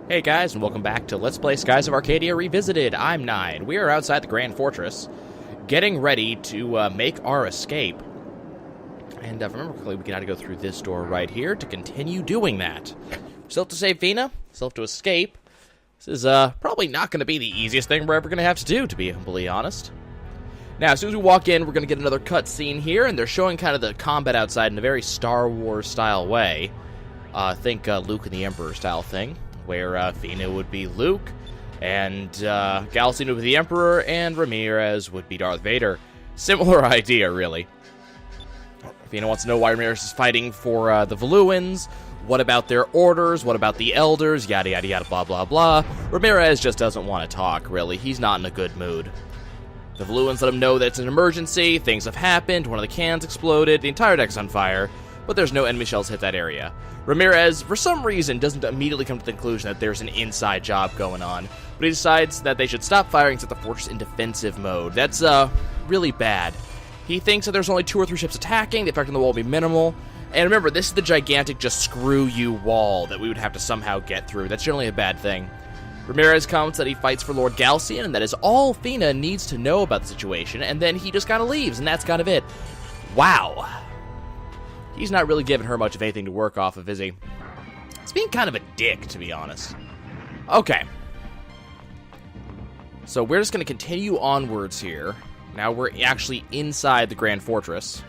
Hey guys, and welcome back to Let's Play Skies of Arcadia Revisited. I'm Nine. We are outside the Grand Fortress, getting ready to make our escape. And if I remember correctly, we gotta go through this door right here to continue doing that. Still have to save Fina, still have to escape. This is probably not going to be the easiest thing we're ever going to have to do, to be completely honest. Now, as soon as we walk in, we're going to get another cutscene here, and they're showing kind of the combat outside in a very Star Wars style way. Think Luke and the Emperor style thing, where Fina would be Luke, and Galcian would be the Emperor, and Ramirez would be Darth Vader. Similar idea, really. Fina wants to know why Ramirez is fighting for the Valuans. What about their orders? What about the elders? Yada, yada, yada, blah, blah, blah. Ramirez just doesn't want to talk, really. He's not in a good mood. The Valuans let him know that it's an emergency, things have happened, one of the cans exploded, the entire deck's on fire, but there's no enemy shells hit that area. Ramirez, for some reason, doesn't immediately come to the conclusion that there's an inside job going on, but he decides that they should stop firing and set the fortress in defensive mode. That's, really bad. He thinks that there's only 2 or 3 ships attacking, the effect on the wall will be minimal. And remember, this is the gigantic just screw you wall that we would have to somehow get through. That's generally a bad thing. Ramirez comments that he fights for Lord Galcian, and that is all Fina needs to know about the situation, and then he just kind of leaves, and that's kind of it. Wow. He's not really giving her much of anything to work off of, is he? He's being kind of a dick, to be honest. Okay. So we're just going to continue onwards here. Now we're actually inside the Grand Fortress.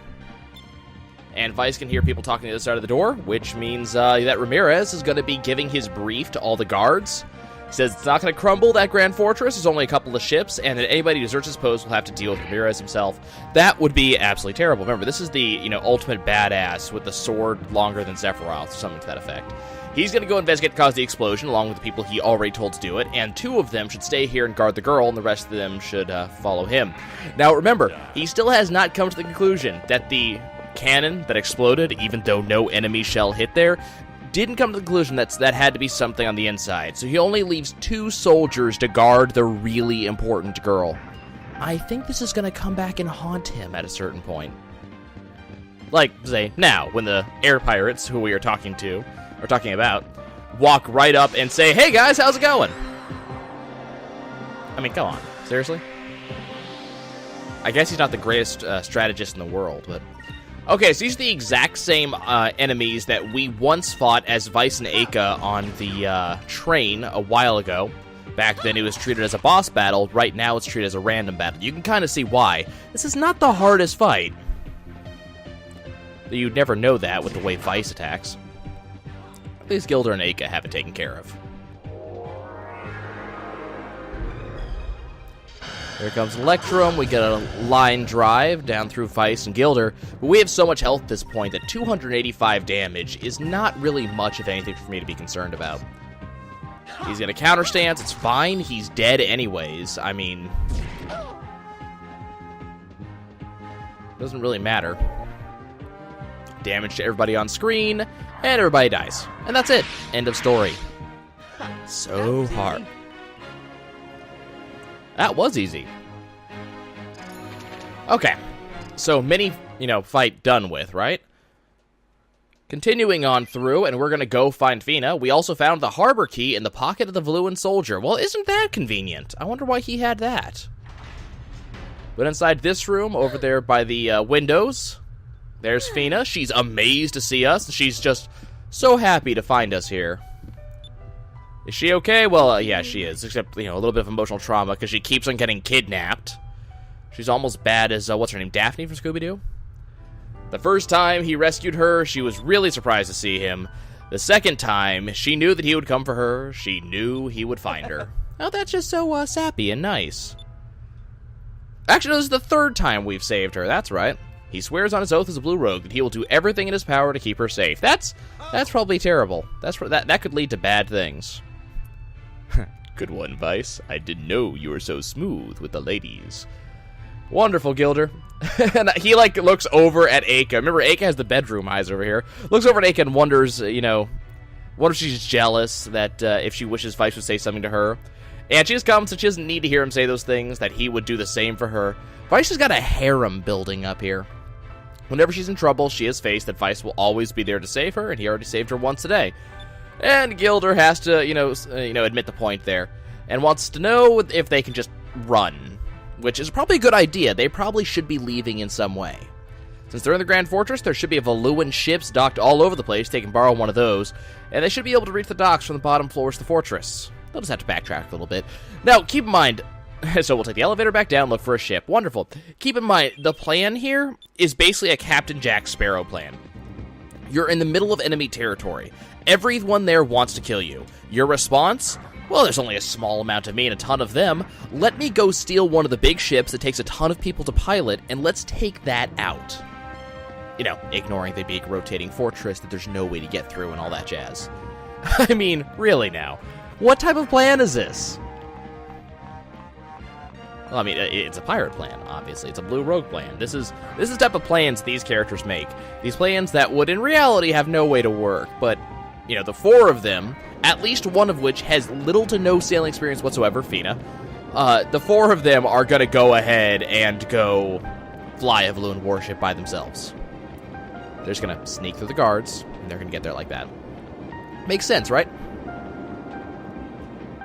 And Vyse can hear people talking to the other side of the door, which means that Ramirez is going to be giving his brief to all the guards. He says it's not going to crumble, that Grand Fortress. There's only a couple of ships, and that anybody who deserts his post will have to deal with Ramirez himself. That would be absolutely terrible. Remember, this is the, ultimate badass with the sword longer than Sephiroth, or something to that effect. He's going to go investigate the cause of the explosion, along with the people he already told to do it, and 2 of them should stay here and guard the girl, and the rest of them should follow him. Now, remember, he still has not come to the conclusion that the cannon that exploded, even though no enemy shell hit there, didn't come to the conclusion that had to be something on the inside. So he only leaves 2 soldiers to guard the really important girl. I think this is going to come back and haunt him at a certain point. Like, say, now, when the air pirates, who we are talking about, walk right up and say, "Hey guys, how's it going?" I mean, come on. Seriously? I guess he's not the greatest strategist in the world, but... Okay, so these are the exact same enemies that we once fought as Vyse and Aka on the train a while ago. Back then it was treated as a boss battle, right now it's treated as a random battle. You can kind of see why. This is not the hardest fight. You'd never know that with the way Vyse attacks. At least Gilder and Aka have it taken care of. Here comes Electrum. We get a line drive down through Vyse and Gilder. But we have so much health at this point that 285 damage is not really much of anything for me to be concerned about. He's got a counter stance. It's fine. He's dead anyways. I mean... doesn't really matter. Damage to everybody on screen, and everybody dies. And that's it. End of story. So hard. That was easy. Okay. So, mini, fight done with, right? Continuing on through, and we're going to go find Fina. We also found the harbor key in the pocket of the Valuan soldier. Well, isn't that convenient? I wonder why he had that. But inside this room, over there by the windows, there's Fina. She's amazed to see us. She's just so happy to find us here. Is she okay? Well, yeah, she is. Except, a little bit of emotional trauma because she keeps on getting kidnapped. She's almost bad as, what's her name, Daphne from Scooby-Doo? The first time he rescued her, she was really surprised to see him. The second time, she knew that he would come for her. She knew he would find her. Oh, that's just so, sappy and nice. Actually, no, this is the 3rd time we've saved her. That's right. He swears on his oath as a Blue Rogue that he will do everything in his power to keep her safe. That's probably terrible. That could lead to bad things. Good one, Vyse. I didn't know you were so smooth with the ladies. Wonderful, Gilder. And he, looks over at Aka. Remember, Aka has the bedroom eyes over here. Looks over at Aka and wonders, wonders if she's jealous that if she wishes Vyse would say something to her. And she just comes and she doesn't need to hear him say those things, that he would do the same for her. Vyse has got a harem building up here. Whenever she's in trouble, she has faith that Vyse will always be there to save her, and he already saved her once today. And Gilder has to, admit the point there, and wants to know if they can just run, which is probably a good idea. They probably should be leaving in some way. Since they're in the Grand Fortress, there should be Valuan ships docked all over the place. They can borrow one of those, and they should be able to reach the docks from the bottom floors of the fortress. They'll just have to backtrack a little bit. Now, keep in mind, so we'll take the elevator back down, look for a ship. Wonderful. Keep in mind, the plan here is basically a Captain Jack Sparrow plan. You're in the middle of enemy territory. Everyone there wants to kill you. Your response? Well, there's only a small amount of me and a ton of them. Let me go steal one of the big ships that takes a ton of people to pilot, and let's take that out. Ignoring the big rotating fortress that there's no way to get through and all that jazz. I mean, really now. What type of plan is this? Well, I mean, it's a pirate plan, obviously. It's a blue rogue plan. This is the type of plans these characters make. These plans that would, in reality, have no way to work. But, the four of them, at least one of which has little to no sailing experience whatsoever, Fina, the four of them are going to go ahead and go fly a Valuan warship by themselves. They're just going to sneak through the guards, and they're going to get there like that. Makes sense, right?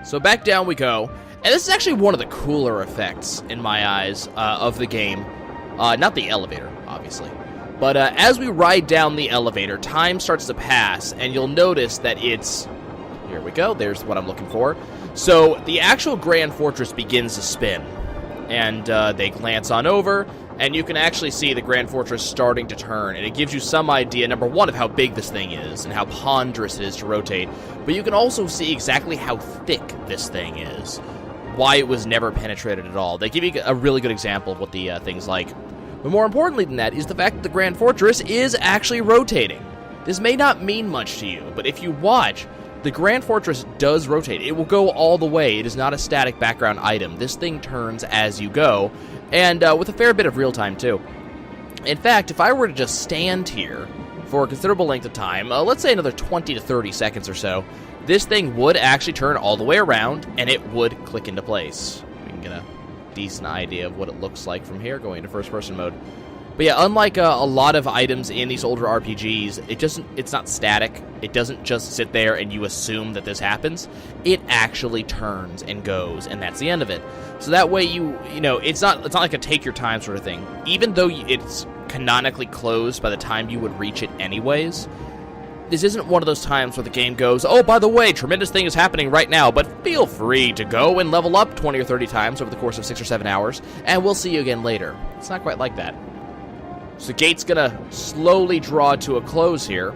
So back down we go. And this is actually one of the cooler effects, in my eyes, of the game. Not the elevator, obviously. But as we ride down the elevator, time starts to pass, and you'll notice that it's... Here we go, there's what I'm looking for. So the actual Grand Fortress begins to spin. And they glance on over, and you can actually see the Grand Fortress starting to turn. And it gives you some idea, number one, of how big this thing is, and how ponderous it is to rotate. But you can also see exactly how thick this thing is. Why it was never penetrated at all. They give you a really good example of what the thing's like. But more importantly than that is the fact that the Grand Fortress is actually rotating. This may not mean much to you, but if you watch, the Grand Fortress does rotate. It will go all the way. It is not a static background item. This thing turns as you go, and with a fair bit of real time too. In fact, if I were to just stand here for a considerable length of time, let's say another 20 to 30 seconds or so, this thing would actually turn all the way around, and it would click into place. We can get a decent idea of what it looks like from here, going into first-person mode. But yeah, unlike a lot of items in these older RPGs, it's not static. It doesn't just sit there and you assume that this happens. It actually turns and goes, and that's the end of it. So that way it's not like a take your time sort of thing. Even though it's canonically closed by the time you would reach it anyways, this isn't one of those times where the game goes, oh, by the way, tremendous thing is happening right now, but feel free to go and level up 20 or 30 times over the course of 6 or 7 hours, and we'll see you again later. It's not quite like that. So the gate's gonna slowly draw to a close here.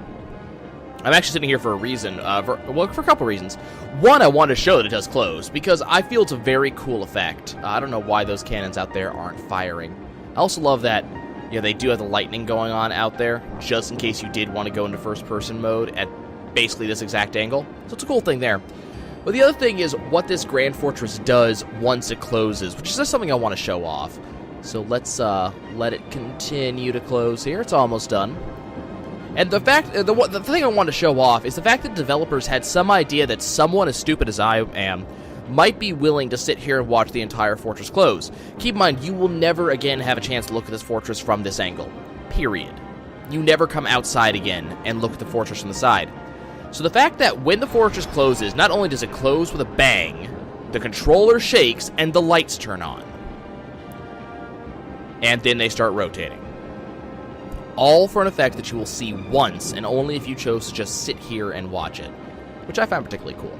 I'm actually sitting here for a reason, for a couple reasons. One, I want to show that it does close, because I feel it's a very cool effect. I don't know why those cannons out there aren't firing. I also love that they do have the lightning going on out there, just in case you did want to go into first-person mode at basically this exact angle. So it's a cool thing there. But the other thing is what this Grand Fortress does once it closes, which is just something I want to show off. So let's let it continue to close here. It's almost done. And the thing I want to show off is the fact that developers had some idea that someone as stupid as I am might be willing to sit here and watch the entire fortress close. Keep in mind, you will never again have a chance to look at this fortress from this angle. Period. You never come outside again and look at the fortress from the side. So the fact that when the fortress closes, not only does it close with a bang, the controller shakes and the lights turn on. And then they start rotating. All for an effect that you will see once, and only if you chose to just sit here and watch it, which I found particularly cool.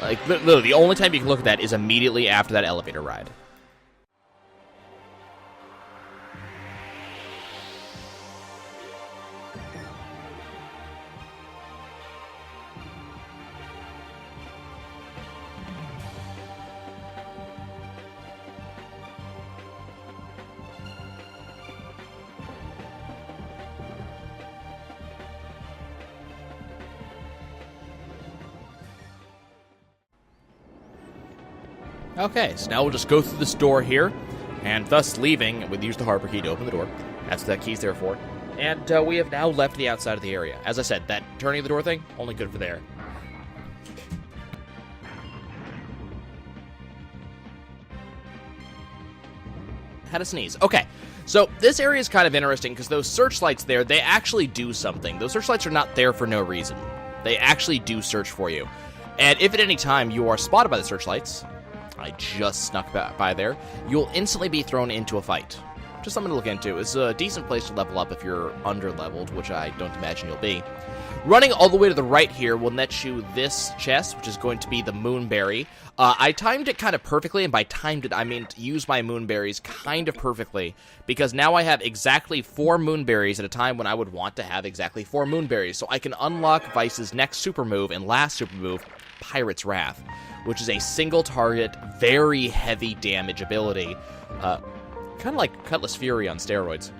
Like, literally, the only time you can look at that is immediately after that elevator ride. Okay, so now we'll just go through this door here, and thus leaving, we'll use the harbor key to open the door. That's what that key's there for. And we have now left the outside of the area. As I said, that turning of the door thing, only good for there. Had a sneeze. Okay, So this area is kind of interesting because those searchlights there, they actually do something. Those searchlights are not there for no reason. They actually do search for you. And if at any time you are spotted by the searchlights, I just snuck by there, you'll instantly be thrown into a fight. Just something to look into. It's a decent place to level up if you're under-leveled, which I don't imagine you'll be. Running all the way to the right here will net you this chest, which is going to be the Moonberry. I timed it kind of perfectly, and by timed it, I mean to use my Moonberries kind of perfectly, because now I have exactly 4 Moonberries at a time when I would want to have exactly 4 Moonberries, so I can unlock Vyse's next super move and last super move, Pirate's Wrath, which is a single-target, very heavy damage ability, kind of like Cutlass Fury on steroids.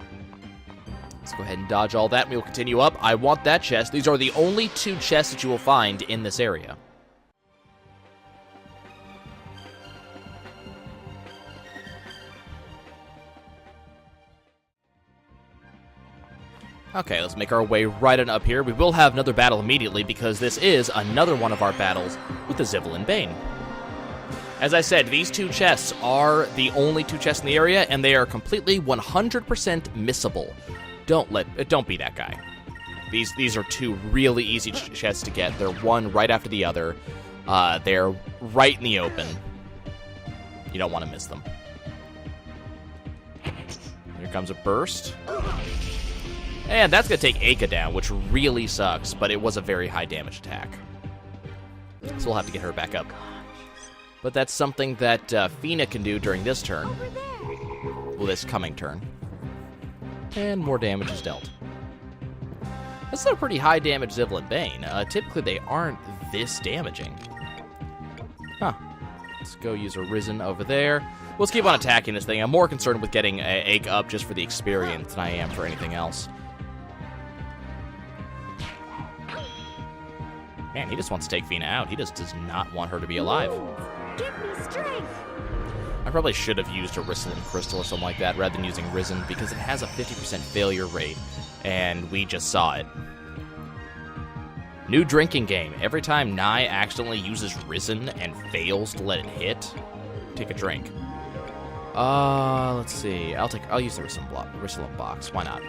Let's go ahead and dodge all that, and we will continue up. I want that chest. These are the only 2 chests that you will find in this area. Okay, let's make our way right on up here. We will have another battle immediately, because this is another one of our battles with the Zivelin Bane. As I said, these 2 chests are the only 2 chests in the area, and they are completely 100% missable. Don't be that guy. These are 2 really easy chests to get. They're one right after the other. They're right in the open. You don't want to miss them. Here comes a burst. And that's going to take Aka down, which really sucks, but it was a very high damage attack. So we'll have to get her back up. But that's something that Fina can do during this turn. Well, this coming turn. And more damage is dealt. That's still a pretty high damage Zivelin Bane. Typically they aren't this damaging. Huh. Let's go use a Risen over there. Let's keep on attacking this thing. I'm more concerned with getting Egg up just for the experience than I am for anything else. Man, he just wants to take Fina out. He just does not want her to be alive. Give me strength. I probably should have used a Sacrum Crystal or something like that rather than using Risen, because it has a 50% failure rate, and we just saw it. New drinking game. Every time Nye accidentally uses Risen and fails to let it hit, take a drink. Let's see. I'll use the Risen box. Why not?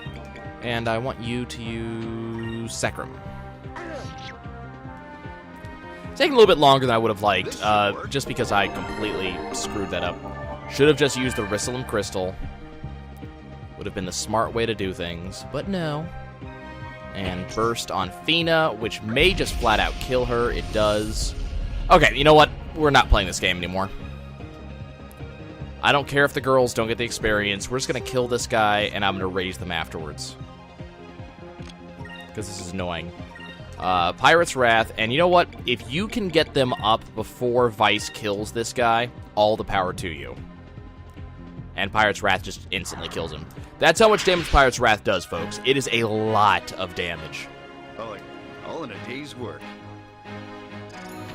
And I want you to use Sacrum. Taking a little bit longer than I would have liked, just because I completely screwed that up. Should have just used the Sacrum Crystal. Would have been the smart way to do things, but no. And burst on Fina, which may just flat out kill her. It does. Okay, you know what? We're not playing this game anymore. I don't care if the girls don't get the experience. We're just going to kill this guy, and I'm going to raise them afterwards. Because this is annoying. Pirate's Wrath, and you know what? If you can get them up before Vyse kills this guy, all the power to you. And Pirate's Wrath just instantly kills him. That's how much damage Pirate's Wrath does, folks. It is a lot of damage. All in a day's work.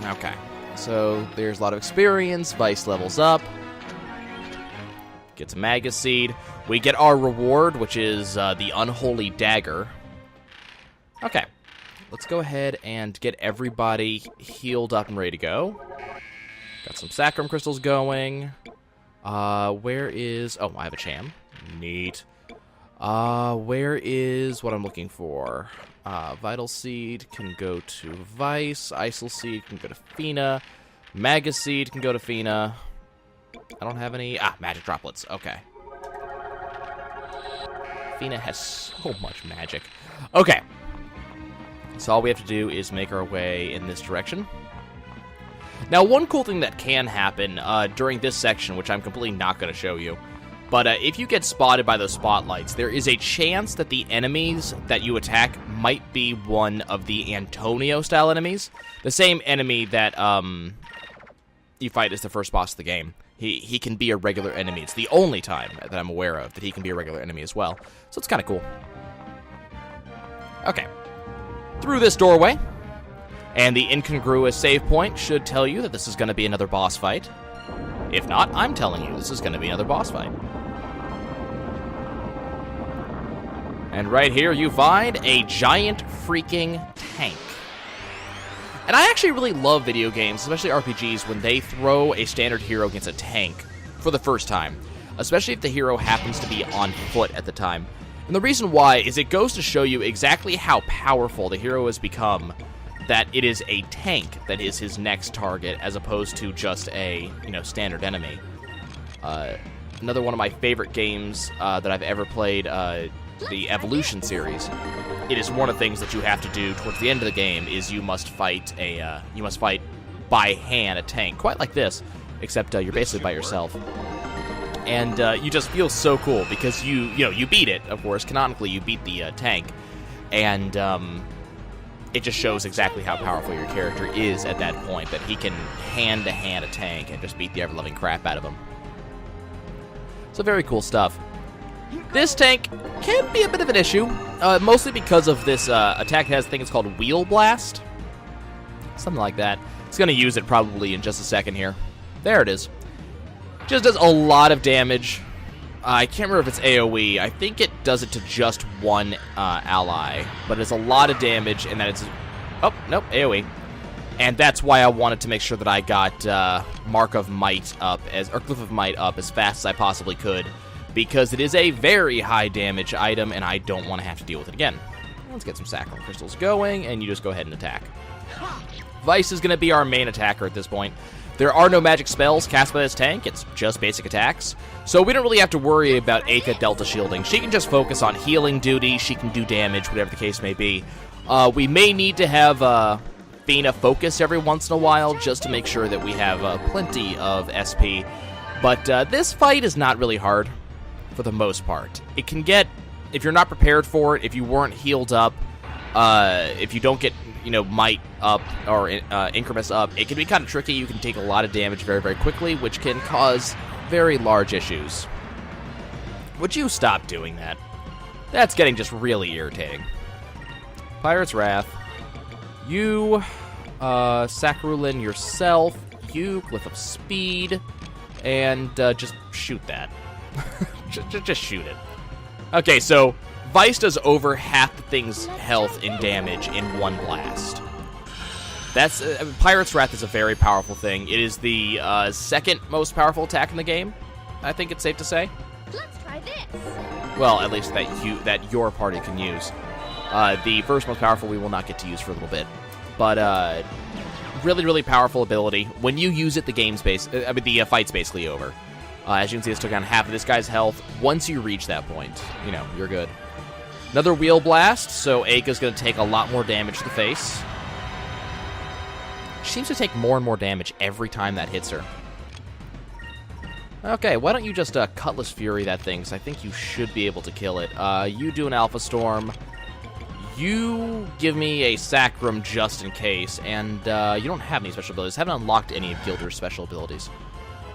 Okay, so there's a lot of experience. Vyse levels up. Gets a Magus Seed. We get our reward, which is the Unholy Dagger. Okay. Let's go ahead and get everybody healed up and ready to go. Got some Sacrum Crystals going. Where is... Oh, I have a Cham. Neat. Where is what I'm looking for? Vital Seed can go to Vyse. Isol Seed can go to Fina. Magus Seed can go to Fina. I don't have any... Magic Droplets. Okay. Fina has so much magic. Okay. So all we have to do is make our way in this direction. Now, one cool thing that can happen during this section, which I'm completely not going to show you, but if you get spotted by those spotlights, there is a chance that the enemies that you attack might be one of the Antonio-style enemies. The same enemy that you fight as the first boss of the game. He can be a regular enemy. It's the only time that I'm aware of that he can be a regular enemy as well. So it's kind of cool. Okay. Through this doorway, and the incongruous save point should tell you that this is going to be another boss fight. If not, I'm telling you this is going to be another boss fight. And right here you find a giant freaking tank. And I actually really love video games, especially RPGs, when they throw a standard hero against a tank for the first time. especially if the hero happens to be on foot at the time. And the reason why is it goes to show you exactly how powerful the hero has become, that it is a tank that is his next target as opposed to just a, standard enemy. Another one of my favorite games that I've ever played, the Evolution series. It is one of the things that you have to do towards the end of the game is you must fight by hand a tank, quite like this, except you're basically by yourself. And you just feel so cool because you beat it, of course. Canonically, you beat the tank, and it just shows exactly how powerful your character is at that point, that he can hand-to-hand a tank and just beat the ever-loving crap out of him. So very cool stuff. This tank can be a bit of an issue, mostly because of this attack that has a thing it's called Wheel Blast. Something like that. It's going to use it probably in just a second here. There it is. Just does a lot of damage. I can't remember if it's AoE. I think it does it to just one ally, but it's a lot of damage, and that it's... Oh, nope, AoE. And that's why I wanted to make sure that I got Mark of Might up, or Glyph of Might up as fast as I possibly could, because it is a very high damage item, and I don't want to have to deal with it again. Let's get some Sacrum Crystals going, and you just go ahead and attack. Vyse is going to be our main attacker at this point. There are no magic spells cast by this tank, it's just basic attacks. So we don't really have to worry about Aka Delta shielding. She can just focus on healing duty, she can do damage, whatever the case may be. We may need to have Fina focus every once in a while, just to make sure that we have plenty of SP. But this fight is not really hard, for the most part. It can get, if you're not prepared for it, if you weren't healed up, if you don't get, might up or increments up, it can be kind of tricky. You can take a lot of damage very, very quickly, which can cause very large issues. Would you stop doing that? That's getting just really irritating. Pirate's Wrath. You, Sacrulin yourself. You, Glyph of Speed. And just shoot that. just shoot it. Okay, so Vyse does over half the thing's health and damage in one blast. That's Pirate's Wrath is a very powerful thing. It is the second most powerful attack in the game, I think it's safe to say. Let's try this. Well, at least that your party can use. The first most powerful we will not get to use for a little bit, but really, really powerful ability. When you use it, the fight's basically over. As you can see, this took down half of this guy's health. Once you reach that point, you're good. Another Wheel Blast, so Aka's going to take a lot more damage to the face. She seems to take more and more damage every time that hits her. Okay, why don't you just Cutlass Fury that thing, because I think you should be able to kill it. You do an Alpha Storm. You give me a Sacrum just in case, and you don't have any special abilities. Haven't unlocked any of Gilder's special abilities.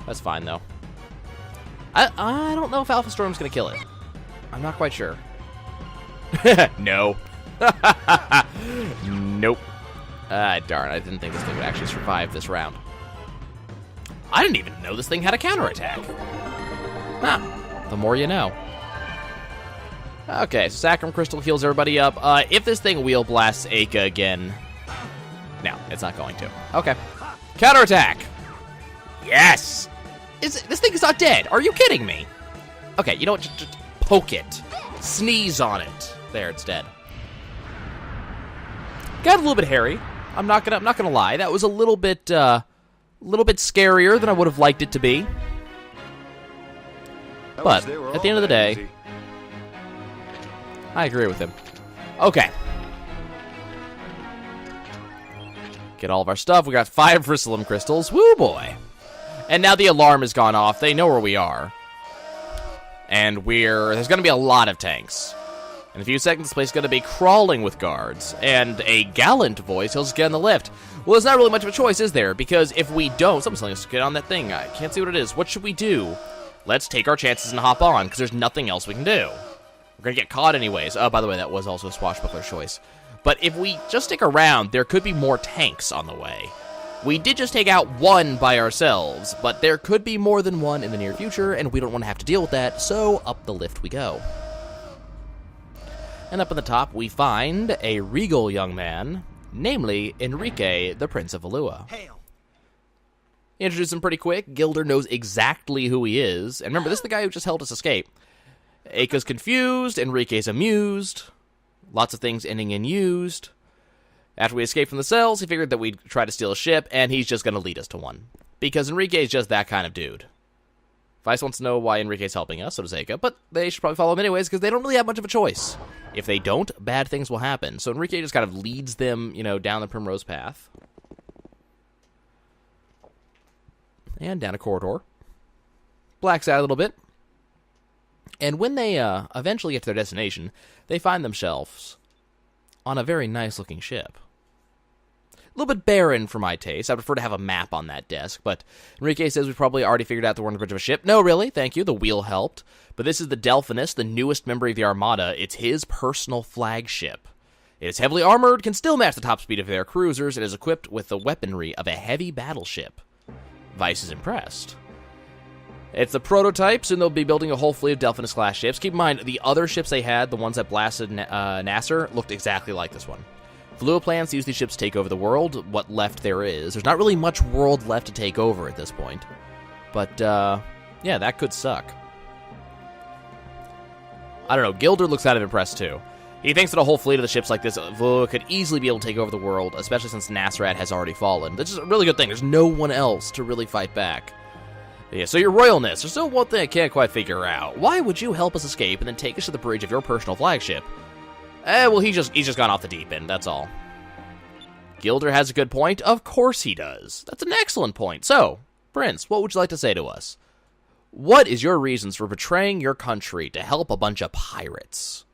That's fine, though. I don't know if Alpha Storm's going to kill it. I'm not quite sure. No. Nope. Darn, I didn't think this thing would actually survive this round. I didn't even know this thing had a counterattack. Huh. The more you know. Okay, so Sacrum Crystal heals everybody up. If this thing Wheel Blasts Aka again... No, it's not going to. Okay. Counterattack! Yes! This thing is not dead. Are you kidding me? Okay, you know what? Just poke it. Sneeze on it. There, it's dead. Got a little bit hairy. I'm not gonna lie. That was a little bit scarier than I would have liked it to be. But at the end of the day, I agree with him. Okay. Get all of our stuff. We got 5 Sacrum Crystals. Woo boy. And now the alarm has gone off. They know where we are. And there's going to be a lot of tanks. In a few seconds, this place is going to be crawling with guards. And a gallant voice, he'll just get on the lift. Well, there's not really much of a choice, is there? Because if we don't, someone's telling us to get on that thing. I can't see what it is. What should we do? Let's take our chances and hop on, because there's nothing else we can do. We're going to get caught anyways. Oh, by the way, that was also a swashbuckler's choice. But if we just stick around, there could be more tanks on the way. We did just take out one by ourselves, but there could be more than one in the near future, and we don't want to have to deal with that, so up the lift we go. And up on the top, we find a regal young man, namely Enrique, the Prince of Valua. Hail. Introduce him pretty quick. Gilder knows exactly who he is. And remember, this is the guy who just helped us escape. Aka's confused. Enrique's amused. Lots of things ending in used. After we escaped from the cells, he figured that we'd try to steal a ship, and he's just going to lead us to one. Because Enrique is just that kind of dude. Vyse wants to know why Enrique's helping us, so does Aka, but they should probably follow him anyways, because they don't really have much of a choice. If they don't, bad things will happen. So Enrique just kind of leads them, down the Primrose Path. And down a corridor. Blacks out a little bit. And when they eventually get to their destination, they find themselves on a very nice-looking ship. A little bit barren for my taste. I prefer to have a map on that desk, but Enrique says we've probably already figured out that we're on the bridge of a ship. No, really, thank you. The wheel helped. But this is the Delphinus, the newest member of the Armada. It's his personal flagship. It is heavily armored, can still match the top speed of their cruisers, and is equipped with the weaponry of a heavy battleship. Vyse is impressed. It's the prototypes, and they'll be building a whole fleet of Delphinus-class ships. Keep in mind, the other ships they had, the ones that blasted Nasser, looked exactly like this one. Valua plans to use these ships to take over the world, what left there is. There's not really much world left to take over at this point. But, yeah, that could suck. I don't know, Gilder looks kind of impressed, too. He thinks that a whole fleet of the ships like this, Valua could easily be able to take over the world, especially since Nasrat has already fallen. This is a really good thing. There's no one else to really fight back. Yeah, so your royalness, there's still one thing I can't quite figure out. Why would you help us escape and then take us to the bridge of your personal flagship? Well, he's just gone off the deep end, that's all. Gilder has a good point. Of course he does. That's an excellent point. So, Prince, what would you like to say to us? What is your reasons for betraying your country to help a bunch of pirates?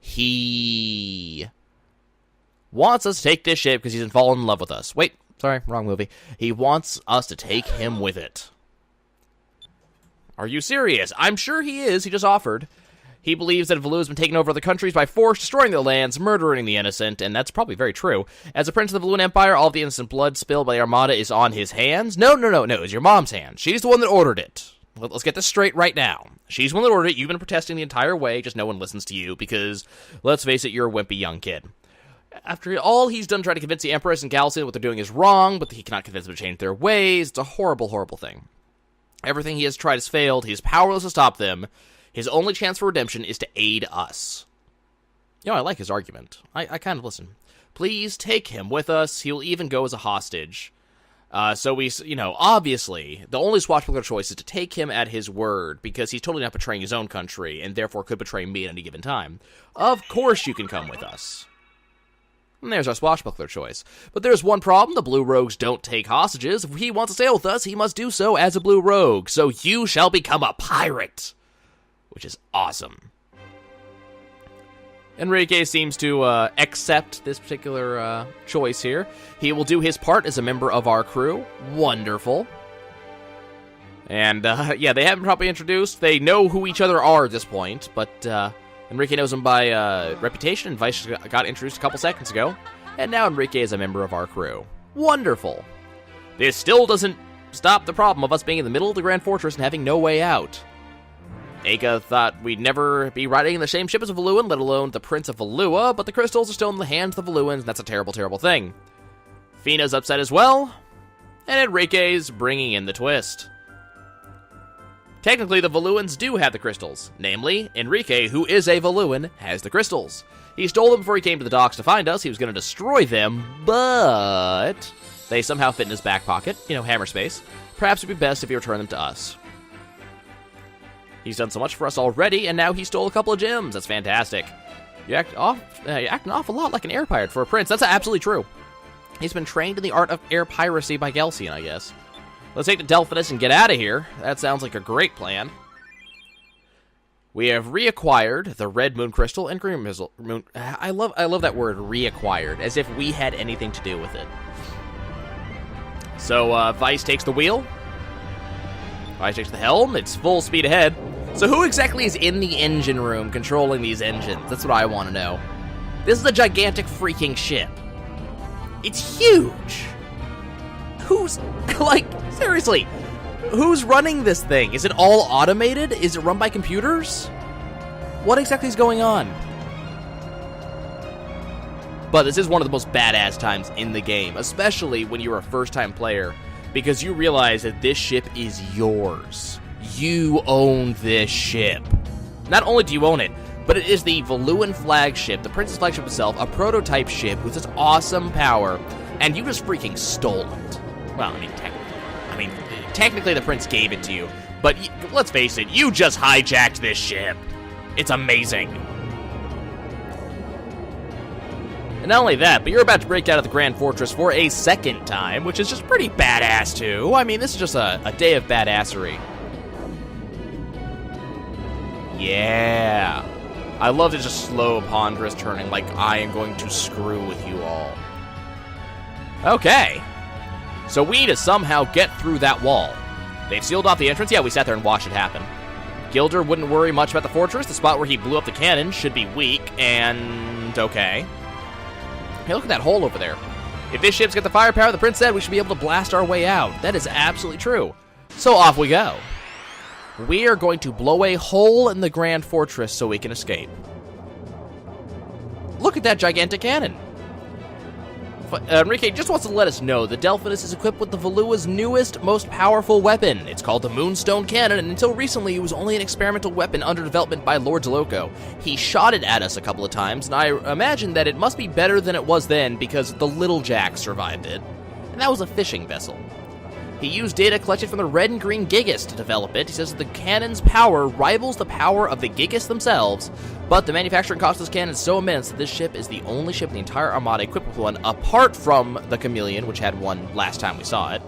He wants us to take this ship because he's fallen in love with us. Wait, sorry, wrong movie. He wants us to take him with it. Are you serious? I'm sure he is. He just offered. He believes that Valua has been taken over other countries by force, destroying their lands, murdering the innocent, and that's probably very true. As a prince of the Valuan Empire, all of the innocent blood spilled by the Armada is on his hands. No, it's your mom's hand. She's the one that ordered it. Let's get this straight right now. She's the one that ordered it. You've been protesting the entire way, just no one listens to you, because, let's face it, you're a wimpy young kid. After all he's done trying to convince the Empress and Galcian what they're doing is wrong, but he cannot convince them to change their ways. It's a horrible, horrible thing. Everything he has tried has failed. He is powerless to stop them. His only chance for redemption is to aid us. I like his argument. I kind of listen. Please take him with us. He'll even go as a hostage. So we, obviously, the only swashbuckler choice is to take him at his word, because he's totally not betraying his own country, and therefore could betray me at any given time. Of course you can come with us. And there's our swashbuckler choice. But there's one problem. The blue rogues don't take hostages. If he wants to sail with us, he must do so as a blue rogue. So you shall become a pirate. Which is awesome. Enrique seems to accept this particular choice here. He will do his part as a member of our crew. Wonderful. And, yeah, they haven't properly introduced. They know who each other are at this point, but Enrique knows them by reputation, and Vyse got introduced a couple seconds ago. And now Enrique is a member of our crew. Wonderful. This still doesn't stop the problem of us being in the middle of the Grand Fortress and having no way out. Aka thought we'd never be riding in the same ship as a Valuan, let alone the Prince of Valua, but the crystals are still in the hands of the Valuans, and that's a terrible, terrible thing. Fina's upset as well, and Enrique's bringing in the twist. Technically, the Valuans do have the crystals. Namely, Enrique, who is a Valuan, has the crystals. He stole them before he came to the docks to find us. He was going to destroy them, but they somehow fit in his back pocket, hammer space. Perhaps it would be best if he returned them to us. He's done so much for us already, and now he stole a couple of gems. That's fantastic. You act an awful lot like an air pirate for a prince. That's absolutely true. He's been trained in the art of air piracy by Galcian, I guess. Let's take the Delphinus and get out of here. That sounds like a great plan. We have reacquired the red moon crystal and green moon. I love that word, reacquired, as if we had anything to do with it. So Vyse takes the wheel. Vyse takes the helm. It's full speed ahead. So who exactly is in the engine room controlling these engines? That's what I want to know. This is a gigantic freaking ship. It's huge. Who's, seriously, who's running this thing? Is it all automated? Is it run by computers? What exactly is going on? But this is one of the most badass times in the game, especially when you're a first-time player, because you realize that this ship is yours. You own this ship. Not only do you own it, but it is the Valuan flagship, the Prince's flagship itself, a prototype ship with its awesome power, and you just freaking stole it. Well, technically the Prince gave it to you, but let's face it, you just hijacked this ship. It's amazing. And not only that, but you're about to break out of the Grand Fortress for a second time, which is just pretty badass, too. I mean, this is just a day of badassery. Yeah. I love the just slow, ponderous turning, like I am going to screw with you all. Okay. So we need to somehow get through that wall. They've sealed off the entrance. Yeah, we sat there and watched it happen. Gilder wouldn't worry much about the fortress. The spot where he blew up the cannon should be weak, and okay. Hey, look at that hole over there. If this ship's got the firepower, the Prince said we should be able to blast our way out. That is absolutely true. So off we go. We are going to blow a hole in the Grand Fortress so we can escape. Look at that gigantic cannon. Enrique just wants to let us know that Delphinus is equipped with the Valua's newest, most powerful weapon. It's called the Moonstone Cannon, and until recently it was only an experimental weapon under development by Lord Deloco. He shot it at us a couple of times, and I imagine that it must be better than it was then because the Little Jack survived it. And that was a fishing vessel. He used data collected from the red and green Gigas to develop it. He says the cannon's power rivals the power of the Gigas themselves, but the manufacturing cost of this cannon is so immense that this ship is the only ship in the entire Armada equipped with one, apart from the Chameleon, which had one last time we saw it.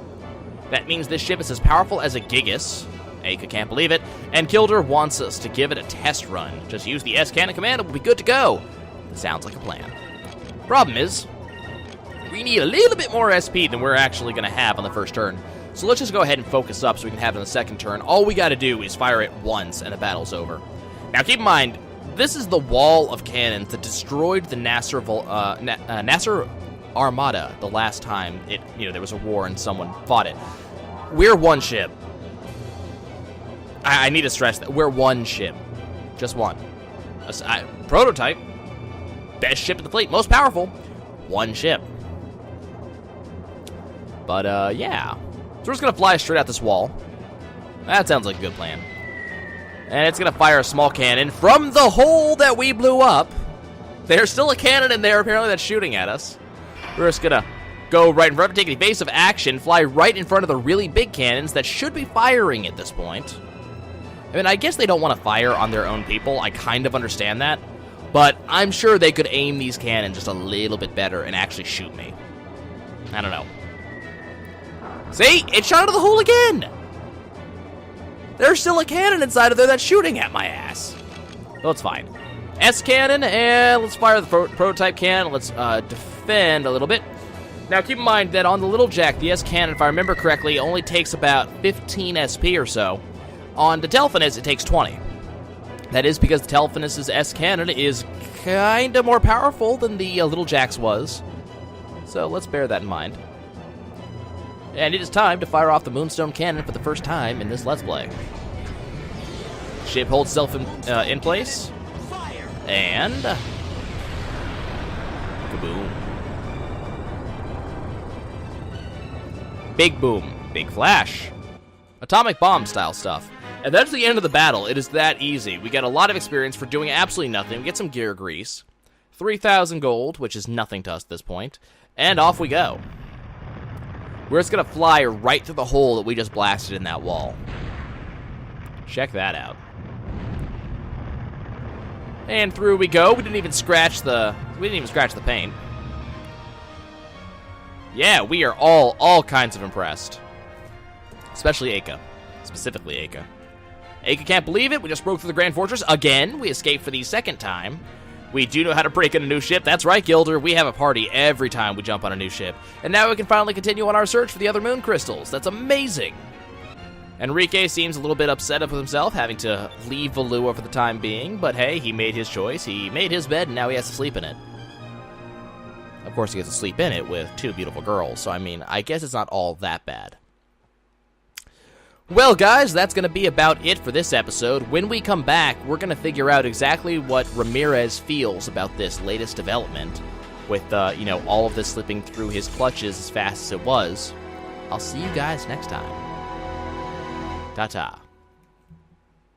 That means this ship is as powerful as a Gigas. Aka can't believe it, and Gilder wants us to give it a test run. Just use the S-Cannon command and we'll be good to go. That sounds like a plan. Problem is, we need a little bit more SP than we're actually going to have on the first turn. So let's just go ahead and focus up so we can have it on the second turn. All we got to do is fire it once and the battle's over. Now keep in mind, this is the wall of cannons that destroyed the Nasser Armada the last time there was a war and someone fought it. We're one ship. I need to stress that. We're one ship. Just one. Prototype. Best ship in the fleet. Most powerful. One ship. But, yeah. So we're just going to fly straight at this wall. That sounds like a good plan. And it's going to fire a small cannon from the hole that we blew up. There's still a cannon in there, apparently, that's shooting at us. We're just going to go right in front, take evasive action, fly right in front of the really big cannons that should be firing at this point. I mean, I guess they don't want to fire on their own people. I kind of understand that. But I'm sure they could aim these cannons just a little bit better and actually shoot me. I don't know. See? It shot out of the hole again! There's still a cannon inside of there that's shooting at my ass. Well, it's fine. S-cannon, and let's fire the prototype cannon. Let's defend a little bit. Now, keep in mind that on the Little Jack, the S-cannon, if I remember correctly, only takes about 15 SP or so. On the Delphinus, it takes 20. That is because the Delphinus' S-cannon is kind of more powerful than the Little Jack's was. So let's bear that in mind. And it is time to fire off the Moonstone Cannon for the first time in this Let's Play. Ship holds itself in place. And kaboom. Big boom. Big flash. Atomic bomb style stuff. And that's the end of the battle. It is that easy. We get a lot of experience for doing absolutely nothing. We get some gear grease. 3,000 gold, which is nothing to us at this point. And off we go. We're just going to fly right through the hole that we just blasted in that wall. Check that out. And through we go. We didn't even scratch the paint. Yeah, we are all kinds of impressed. Especially Aka. Specifically Aka. Aka can't believe it. We just broke through the Grand Fortress again. We escaped for the second time. We do know how to break in a new ship. That's right, Gilder. We have a party every time we jump on a new ship. And now we can finally continue on our search for the other moon crystals. That's amazing. Enrique seems a little bit upset with himself, having to leave Valua for the time being. But hey, he made his choice. He made his bed, and now he has to sleep in it. Of course, he gets to sleep in it with two beautiful girls. So, I mean, I guess it's not all that bad. Well, guys, that's going to be about it for this episode. When we come back, we're going to figure out exactly what Ramirez feels about this latest development with, all of this slipping through his clutches as fast as it was. I'll see you guys next time. Ta-ta.